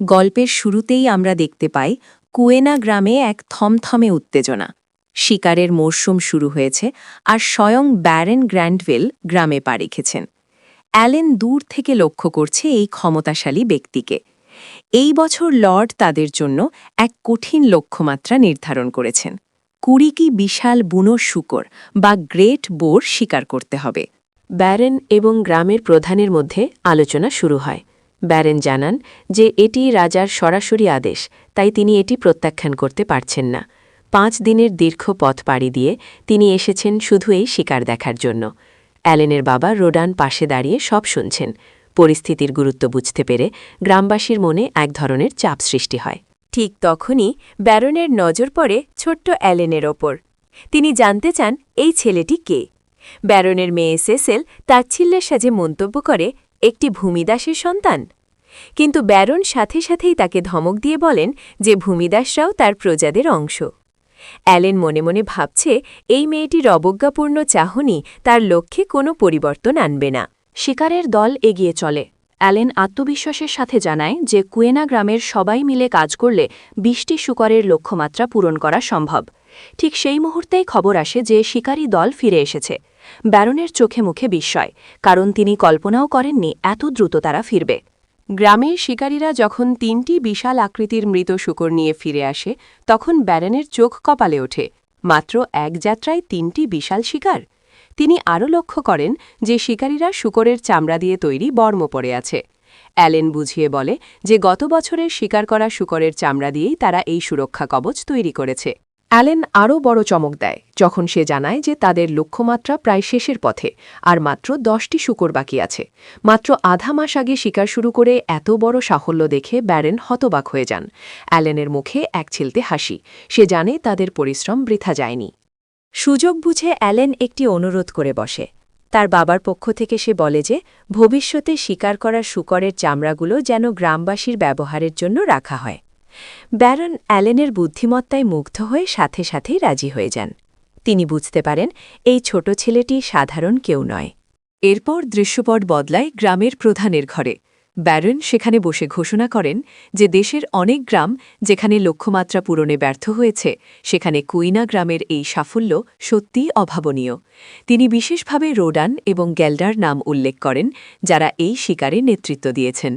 গল্পের শুরুতেই আমরা দেখতে পাই কুয়েনা গ্রামে এক থমথমে উত্তেজনা। শিকারের মরশুম শুরু হয়েছে আর স্বয়ং ব্যারেন গ্র্যান্ডভিল গ্রামে পা রেখেছেন। অ্যালেন দূর থেকে লক্ষ্য করছে এই ক্ষমতাশালী ব্যক্তিকে। এই বছর লর্ড তাদের জন্য এক কঠিন লক্ষ্যমাত্রা নির্ধারণ করেছেন। 20টি বিশাল বুনো শূকর বা গ্রেট বোর শিকার করতে হবে। ব্যারেন এবং গ্রামের প্রধানের মধ্যে আলোচনা শুরু হয়। ব্যারেন জানান যে এটি রাজার সরাসরি আদেশ, তাই তিনি এটি প্রত্যাখ্যান করতে পারছেন না। 5 দিনের দীর্ঘ পথ পাড়ি দিয়ে তিনি এসেছেন শুধু এই শিকার দেখার জন্য। অ্যালেনের বাবা রোডান পাশে দাঁড়িয়ে সব শুনছেন। পরিস্থিতির গুরুত্ব বুঝতে পেরে গ্রামবাসীর মনে এক ধরনের চাপ সৃষ্টি হয়। ঠিক তখনই ব্যারনের নজর পড়ে ছোট্ট অ্যালেনের ওপর। তিনি জানতে চান এই ছেলেটি কে। ব্যারনের মেয়ে সেসেল তাচ্ছিল্যের সাজে মন্তব্য করে, একটি ভূমিদাসের সন্তান। কিন্তু ব্যারন সাথে সাথেই তাকে ধমক দিয়ে বলেন যে ভূমিদাসরাও তার প্রজাদের অংশ। অ্যালেন মনে মনে ভাবছে এই মেয়েটির অবজ্ঞাপূর্ণ চাহনি তার লক্ষ্যে কোনো পরিবর্তন আনবে না। শিকারের দল এগিয়ে চলে। অ্যালেন আত্মবিশ্বাসের সাথে জানায় যে কুয়েনা গ্রামের সবাই মিলে কাজ করলে 20টি শূকরের লক্ষ্যমাত্রা পূরণ করা সম্ভব। ঠিক সেই মুহূর্তেই খবর আসে যে শিকারী দল ফিরে এসেছে। ব্যারনের চোখে মুখে বিস্ময়, কারণ তিনি কল্পনাও করেননি এত দ্রুত তারা ফিরবে। গ্রামের শিকারীরা যখন 3টি বিশাল আকৃতির মৃত শূকর নিয়ে ফিরে আসে, তখন ব্যারনের চোখ কপালে ওঠে। মাত্র এক যাত্রায় 3টি বিশাল শিকার! তিনি আরও লক্ষ্য করেন যে শিকারীরা শূকরের চামড়া দিয়ে তৈরি বর্ম পরে আছে। অ্যালেন বুঝিয়ে বলে যে গত বছরের শিকার করা শূকরের চামড়া দিয়েই তারা এই সুরক্ষা কবচ তৈরি করেছে। অ্যালেন আরও বড় চমক দেয় যখন সে জানায় যে তাদের লক্ষ্যমাত্রা প্রায় শেষের পথে, আর মাত্র 10টি শূকর বাকি আছে। মাত্র আধা মাস আগে শিকার শুরু করে এত বড় সাফল্য দেখে ব্যারেন হতবাক হয়ে যান। অ্যালেনের মুখে এক ছিলতে হাসি। সে জানে তাদের পরিশ্রম বৃথা যায়নি। সুযোগ বুঝে অ্যালেন একটি অনুরোধ করে বসে। তার বাবার পক্ষ থেকে সে বলে যে ভবিষ্যতে শিকার করা শূকরের চামড়াগুলো যেন গ্রামবাসীর ব্যবহারের জন্য রাখা হয়। ব্যারন অ্যালেনের বুদ্ধিমত্তায় মুগ্ধ হয়ে সাথে সাথেই রাজি হয়ে যান। তিনি বুঝতে পারেন এই ছোট ছেলেটি সাধারণ কেউ নয়। এরপর দৃশ্যপট বদলায় গ্রামের প্রধানের ঘরে। ব্যারন সেখানে বসে ঘোষণা করেন যে দেশের অনেক গ্রাম যেখানে লক্ষ্যমাত্রা পূরণে ব্যর্থ হয়েছে, সেখানে কুইনা গ্রামের এই সাফল্য সত্যিই অভাবনীয়। তিনি বিশেষভাবে রোডান এবং গ্যাল্ডার নাম উল্লেখ করেন, যারা এই শিকারে নেতৃত্ব দিয়েছেন।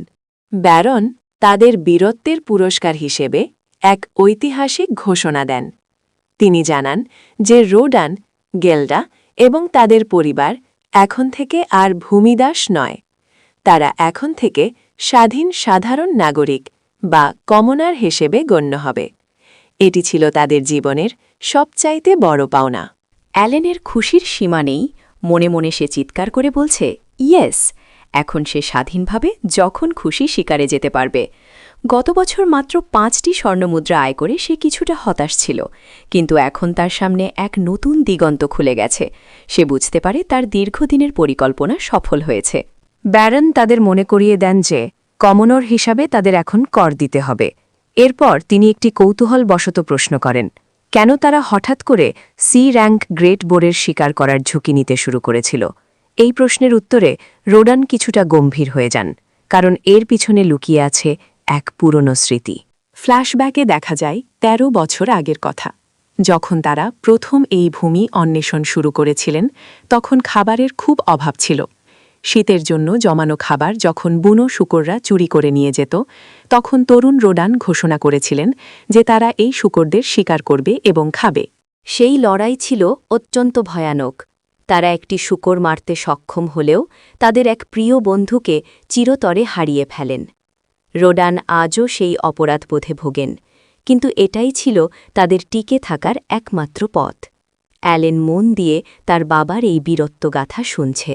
ব্যারন তাদের বীরত্বের পুরস্কার হিসেবে এক ঐতিহাসিক ঘোষণা দেন। তিনি জানান যে রোডান, গেল্ডা এবং তাদের পরিবার এখন থেকে আর ভূমিদাস নয়। তারা এখন থেকে স্বাধীন সাধারণ নাগরিক বা কমনার হিসেবে গণ্য হবে। এটি ছিল তাদের জীবনের সবচাইতে বড় পাওনা। অ্যালেনের খুশির সীমা নেই। মনে মনে সে চিৎকার করে বলছে, ইয়েস! এখন সে স্বাধীনভাবে যখন খুশি শিকারে যেতে পারবে। গত বছর মাত্র 5টি স্বর্ণমুদ্রা আয় করে সে কিছুটা হতাশ ছিল, কিন্তু এখন তার সামনে এক নতুন দিগন্ত খুলে গেছে। সে বুঝতে পারে তার দীর্ঘদিনের পরিকল্পনা সফল হয়েছে। ব্যারন তাদের মনে করিয়ে দেন যে কমনর হিসাবে তাদের এখন কর দিতে হবে। এরপর তিনি একটি কৌতূহলবশত প্রশ্ন করেন, কেন তারা হঠাৎ করে সি র্যাঙ্ক গ্রেট বোরের শিকার করার ঝুঁকি নিতে শুরু করেছিল। এই প্রশ্নের উত্তরে রোডান কিছুটা গম্ভীর হয়ে যান, কারণ এর পিছনে লুকিয়ে আছে এক পুরনো স্মৃতি। ফ্ল্যাশব্যাকে দেখা যায় 13 বছর আগের কথা। যখন তারা প্রথম এই ভূমি অন্বেষণ শুরু করেছিলেন, তখন খাবারের খুব অভাব ছিল। শীতের জন্য জমানো খাবার যখন বুনো শূকররা চুরি করে নিয়ে যেত, তখন তরুণ রোডান ঘোষণা করেছিলেন যে তারা এই শূকরদের শিকার করবে এবং খাবে। সেই লড়াই ছিল অত্যন্ত ভয়ানক। তারা একটি শূকর মারতে সক্ষম হলেও তাদের এক প্রিয় বন্ধুকে চিরতরে হারিয়ে ফেলেন। রোডান আজও সেই অপরাধবোধে ভোগেন, কিন্তু এটাই ছিল তাদের টিকে থাকার একমাত্র পথ। অ্যালেন মন দিয়ে তার বাবার এই বীরত্বগাথা শুনছে।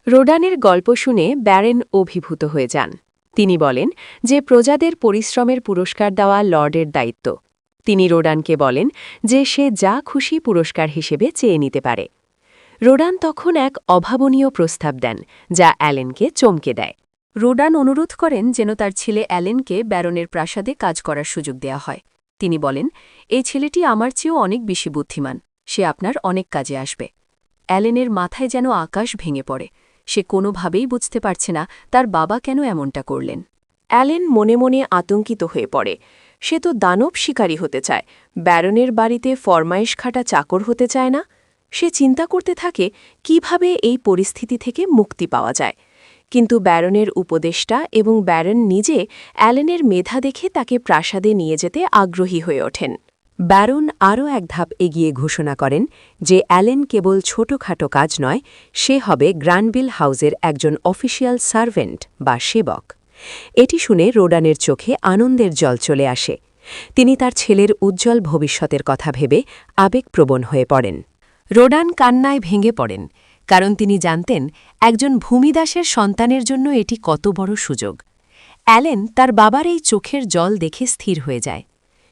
রোডানের গল্প শুনে ব্যারেন অভিভূত হয়ে যান। তিনি বলেন যে প্রজাদের পরিশ্রমের পুরস্কার দেওয়া লর্ডের দায়িত্ব। তিনি রোডানকে বলেন যে সে যা খুশি পুরস্কার হিসেবে চেয়ে নিতে পারে। রোডান তখন এক অভাবনীয় প্রস্তাব দেন, যা অ্যালেনকে চমকে দেয়। রোডান অনুরোধ করেন যেন তার ছেলে অ্যালেনকে ব্যারনের প্রাসাদে কাজ করার সুযোগ দেয়া হয়। তিনি বলেন, এই ছেলেটি আমার চেয়েও অনেক বেশি বুদ্ধিমান, সে আপনার অনেক কাজে আসবে। অ্যালেনের মাথায় যেন আকাশ ভেঙে পড়ে। সে কোনোভাবেই বুঝতে পারছে না তার বাবা কেন এমনটা করলেন। অ্যালেন মনে মনে আতঙ্কিত হয়ে পড়ে। সে তো দানব শিকারী হতে চায়, ব্যারনের বাড়িতে ফরমাইশ খাটা চাকর হতে চায় না। সে চিন্তা করতে থাকে কিভাবে এই পরিস্থিতি থেকে মুক্তি পাওয়া যায়। কিন্তু ব্যারনের উপদেষ্টা এবং ব্যারন নিজে অ্যালেনের মেধা দেখে তাকে প্রাসাদে নিয়ে যেতে আগ্রহী হয়ে ওঠেন। ব্যারন আরও এক ধাপ এগিয়ে ঘোষণা করেন যে অ্যালেন কেবল ছোটখাটো কাজ নয়, সে হবে গ্রানভিল হাউসের একজন অফিসিয়াল সার্ভেন্ট বা সেবক। এটি শুনে রোডানের চোখে আনন্দের জল চলে আসে। তিনি তার ছেলের উজ্জ্বল ভবিষ্যতের কথা ভেবে আবেগপ্রবণ হয়ে পড়েন। রোডান কান্নায় ভেঙে পড়েন, কারণ তিনি জানতেন একজন ভূমিদাসের সন্তানের জন্য এটি কত বড় সুযোগ। অ্যালেন তার বাবার এই চোখের জল দেখে স্থির হয়ে যায়।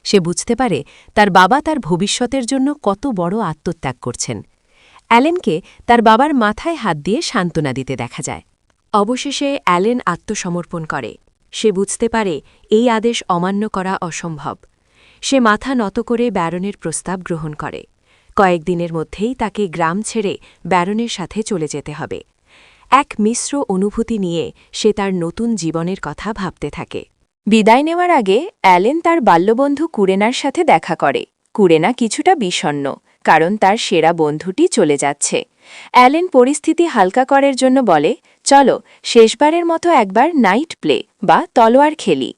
সে বুঝতে পারে তার বাবা তার ভবিষ্যতের জন্য কত বড় আত্মত্যাগ করছেন। অ্যালেনকে তার বাবার মাথায় হাত দিয়ে সান্ত্বনা দিতে দেখা যায়। অবশেষে অ্যালেন আত্মসমর্পণ করে। সে বুঝতে পারে এই আদেশ অমান্য করা অসম্ভব। সে মাথা নত করে ব্যারনের প্রস্তাব গ্রহণ করে। কয়েকদিনের মধ্যেই তাকে গ্রাম ছেড়ে ব্যারনের সাথে চলে যেতে হবে। এক মিশ্র অনুভূতি নিয়ে সে তার নতুন জীবনের কথা ভাবতে থাকে। বিদায় নেওয়ার আগে অ্যালেন তার বাল্যবন্ধু কুরেনার সাথে দেখা করে। কুরেনা কিছুটা বিষণ্ণ, কারণ তার সেরা বন্ধুটি চলে যাচ্ছে। অ্যালেন পরিস্থিতি হালকা করার জন্য বলে, চলো শেষবারের মতো একবার নাইট প্লে বা তলোয়ার খেলি।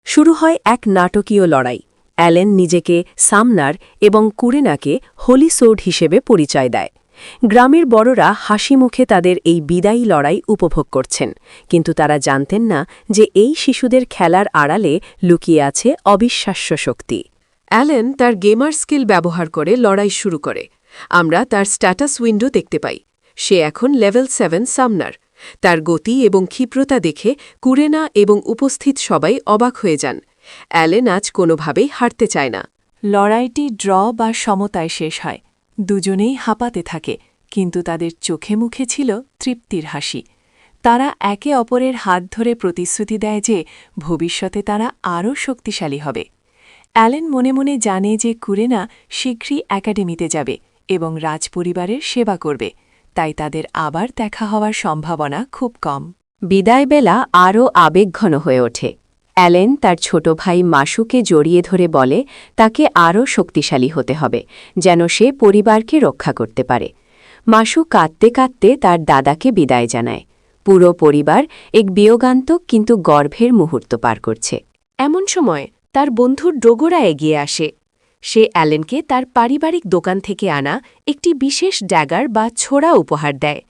শুরু হয় এক নাটকীয় লড়াই। অ্যালেন নিজেকে সামনার এবং কুরেনাকে হোলি সোর্ড হিসেবে পরিচয় দেয়। গ্রামের বড়রা হাসি মুখে তাদের এই বিদায়ী লড়াই উপভোগ করছেন, কিন্তু তারা জানতেন না যে এই শিশুদের খেলার আড়ালে লুকিয়ে আছে অবিশ্বাস্য শক্তি। অ্যালেন তার গেমার স্কিল ব্যবহার করে লড়াই শুরু করে। আমরা তার স্ট্যাটাস উইন্ডো দেখতে পাই। সে এখন লেভেল 7 সামনার। তার গতি এবং ক্ষিপ্রতা দেখে কুরেনা এবং উপস্থিত সবাই অবাক হয়ে যান। অ্যালেন আজ কোনোভাবেই হারতে চায় না। লড়াইটি ড্র বা সমতায় শেষ হয়। দুজনেই হাঁপাতে থাকে, কিন্তু তাদের চোখে মুখে ছিল তৃপ্তির হাসি। তারা একে অপরের হাত ধরে প্রতিশ্রুতি দেয় যে ভবিষ্যতে তারা আরও শক্তিশালী হবে। অ্যালেন মনে মনে জানে যে কুরেনা শীঘ্রই একাডেমিতে যাবে এবং রাজপরিবারের সেবা করবে, তাই তাদের আবার দেখা হওয়ার সম্ভাবনা খুব কম। বিদায়বেলা আরও আবেগঘন হয়ে ওঠে। অ্যালেন তার ছোট ভাই মাসুকে জড়িয়ে ধরে বলে তাকে আরও শক্তিশালী হতে হবে, যেন সে পরিবারকে রক্ষা করতে পারে। মাসু কাঁদতে কাঁদতে তার দাদাকে বিদায় জানায়। পুরো পরিবার এক বিয়োগান্তক কিন্তু গর্ভের মুহূর্ত পার করছে। এমন সময় তার বন্ধু ডোগোরা এগিয়ে আসে। সে অ্যালেনকে তার পারিবারিক দোকান থেকে আনা একটি বিশেষ ড্যাগার বা ছোড়া উপহার দেয়।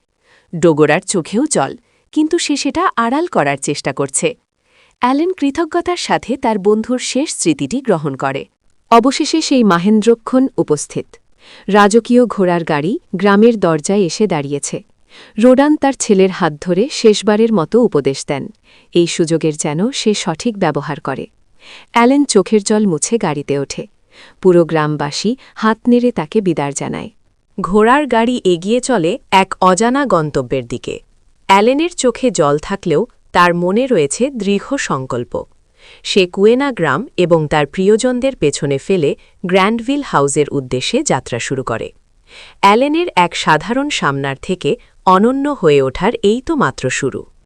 ডোগোরার চোখেও জল, কিন্তু সে সেটা আড়াল করার চেষ্টা করছে। অ্যালেন কৃতজ্ঞতার সাথে তার বন্ধুর শেষ স্মৃতিটি গ্রহণ করে। অবশেষে সেই মাহেন্দ্রক্ষণ উপস্থিত। রাজকীয় ঘোড়ার গাড়ি গ্রামের দরজায় এসে দাঁড়িয়েছে। রোডান তার ছেলের হাত ধরে শেষবারের মতো উপদেশ দেন, এই সুযোগের যেন সে সঠিক ব্যবহার করে। অ্যালেন চোখের জল মুছে গাড়িতে ওঠে। পুরো গ্রামবাসী হাত নেড়ে তাকে বিদায় জানায়। ঘোড়ার গাড়ি এগিয়ে চলে এক অজানা গন্তব্যের দিকে। অ্যালেনের চোখে জল থাকলেও তার মনে রয়েছে দৃঢ় সংকল্প। সে কুয়েনা গ্রাম এবং তার প্রিয়জনদের পেছনে ফেলে গ্র্যান্ডভিল হাউসের উদ্দেশ্যে যাত্রা শুরু করে। অ্যালেনের এক সাধারণ সামনার থেকে অনন্য হয়ে ওঠার এই তো মাত্র শুরু।